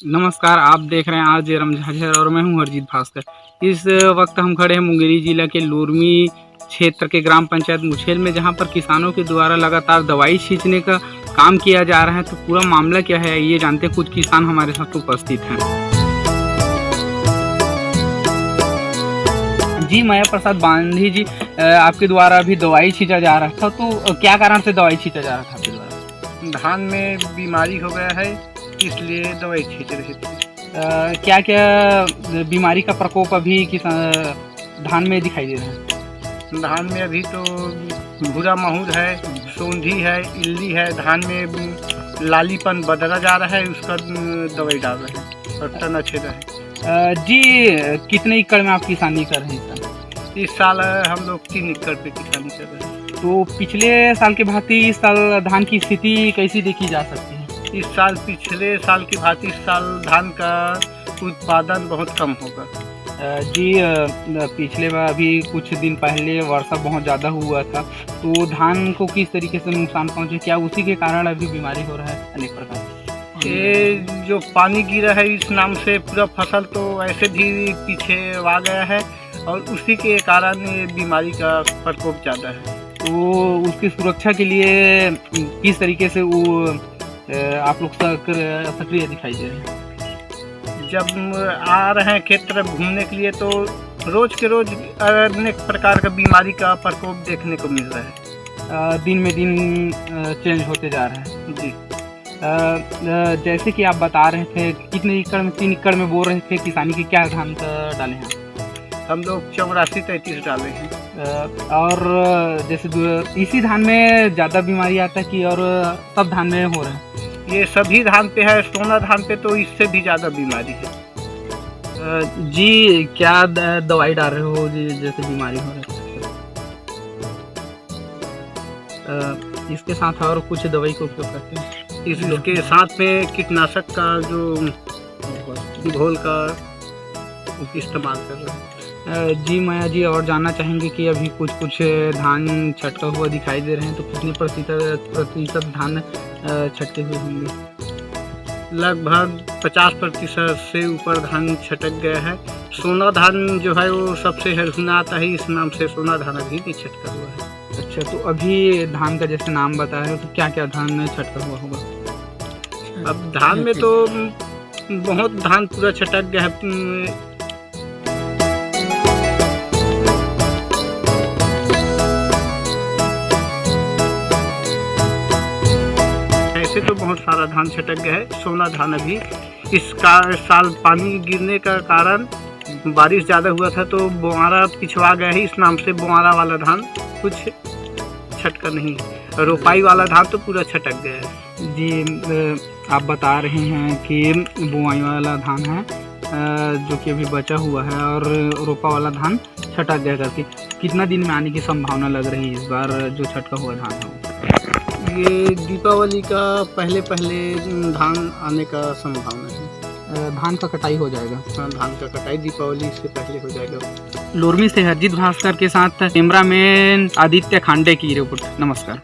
नमस्कार, आप देख रहे हैं आज रमझाझर और मैं हूं हरजीत भास्कर। इस वक्त हम खड़े हैं मुंगेरी जिला के लोरमी क्षेत्र के ग्राम पंचायत मुछेल में, जहां पर किसानों के द्वारा लगातार दवाई छींचने का काम किया जा रहा है। तो पूरा मामला क्या है ये जानते हैं, कुछ किसान हमारे साथ उपस्थित हैं। जी, माया प्रसाद बांधी जी, आपके द्वारा अभी दवाई छींचा जा रहा था, तो क्या कारण से दवाई छींचा जा रहा था आपके द्वारा? धान में बीमारी हो गया है, इसलिए दवाई छींच रही थी। क्या क्या बीमारी का प्रकोप अभी धान में दिखाई दे रहा है? धान में अभी तो भूरा महूर है, सोंधी है, इल्ली है। धान में लालीपन बदला जा रहा है, उसका दवाई डाल रहे हैं और तना छेद है। जी, कितने एकड़ में आप किसानी कर रहे हैं इस साल हम लोग 3 एकड़ पे किसानी कर रहे हैं। तो पिछले साल के भांति इस साल धान की स्थिति कैसी देखी जा सकती है? इस साल पिछले साल की भांति इस साल धान का उत्पादन बहुत कम होगा। जी, पिछले बार अभी कुछ दिन पहले वर्षा बहुत ज़्यादा हुआ था, तो धान को किस तरीके से नुकसान पहुंचे? क्या उसी के कारण अभी बीमारी हो रहा है अनेक प्रकार? ये जो पानी गिरा है, इस नाम से पूरा फसल तो ऐसे भी पीछे आ गया है और उसी के कारण ये बीमारी का प्रकोप ज़्यादा है। तो उसकी सुरक्षा के लिए किस तरीके से वो आप लोग सक्रिय दिखाई दे रहे हैं? जब आ रहे हैं खेत तरफ घूमने के लिए, तो रोज के रोज अनेक प्रकार का बीमारी का प्रकोप देखने को मिल रहा है। दिन में दिन चेंज होते जा रहा है। जी, जैसे कि आप बता रहे थे, कितने एकड़ में? 3 एकड़ में बोल रहे थे किसानी की, क्या धान का डाले हैं? हम लोग 84-33 डाले हैं। और जैसे इसी धान में ज़्यादा बीमारी आता है कि और सब धान में हो रहा है? ये सभी धान पे है, सोना धान पे तो इससे भी ज़्यादा बीमारी है। जी, क्या दवाई डाल रहे हो जी जैसे बीमारी हो रही है? इसके साथ और कुछ दवाई का उपयोग करते हैं? इसके साथ में कीटनाशक का जो घोल का इस्तेमाल कर रहे हैं। जी माया जी, और जानना चाहेंगे कि अभी कुछ धान छटका हुआ दिखाई दे रहे हैं, तो कितने प्रतिशत धान छटके हुए होंगे? लगभग 50% से ऊपर धान छटक गया है। सोना धान जो है वो सबसे हरहुना आता है, इस नाम से सोना धान अभी भी छटका हुआ है। अच्छा, तो अभी धान का जैसे नाम बताया, तो क्या क्या धान छटका हुआ होगा? अब धान में तो बहुत धान पूरा छटक गया है। ऐसे तो बहुत सारा धान छटक गया है। सोना धान अभी इसका साल पानी गिरने का कारण बारिश ज़्यादा हुआ था, तो बोआरा पिछवा गया है, इस नाम से बोआरा वाला धान कुछ छटका नहीं है। रोपाई वाला धान तो पूरा छटक गया है। जी, आप बता रहे हैं कि बुआई वाला धान है जो कि अभी बचा हुआ है, और रोपा वाला धान छटक गया करके। कितना दिन में आने की संभावना लग रही है इस बार जो छटका हुआ धान है? ये दीपावली का पहले धान आने का संभावना है। धान का कटाई हो जाएगा? हाँ, धान का कटाई दीपावली से पहले हो जाएगा। लोरमी से हरजीत भास्कर के साथ कैमरामैन आदित्य खांडे की रिपोर्ट। नमस्कार।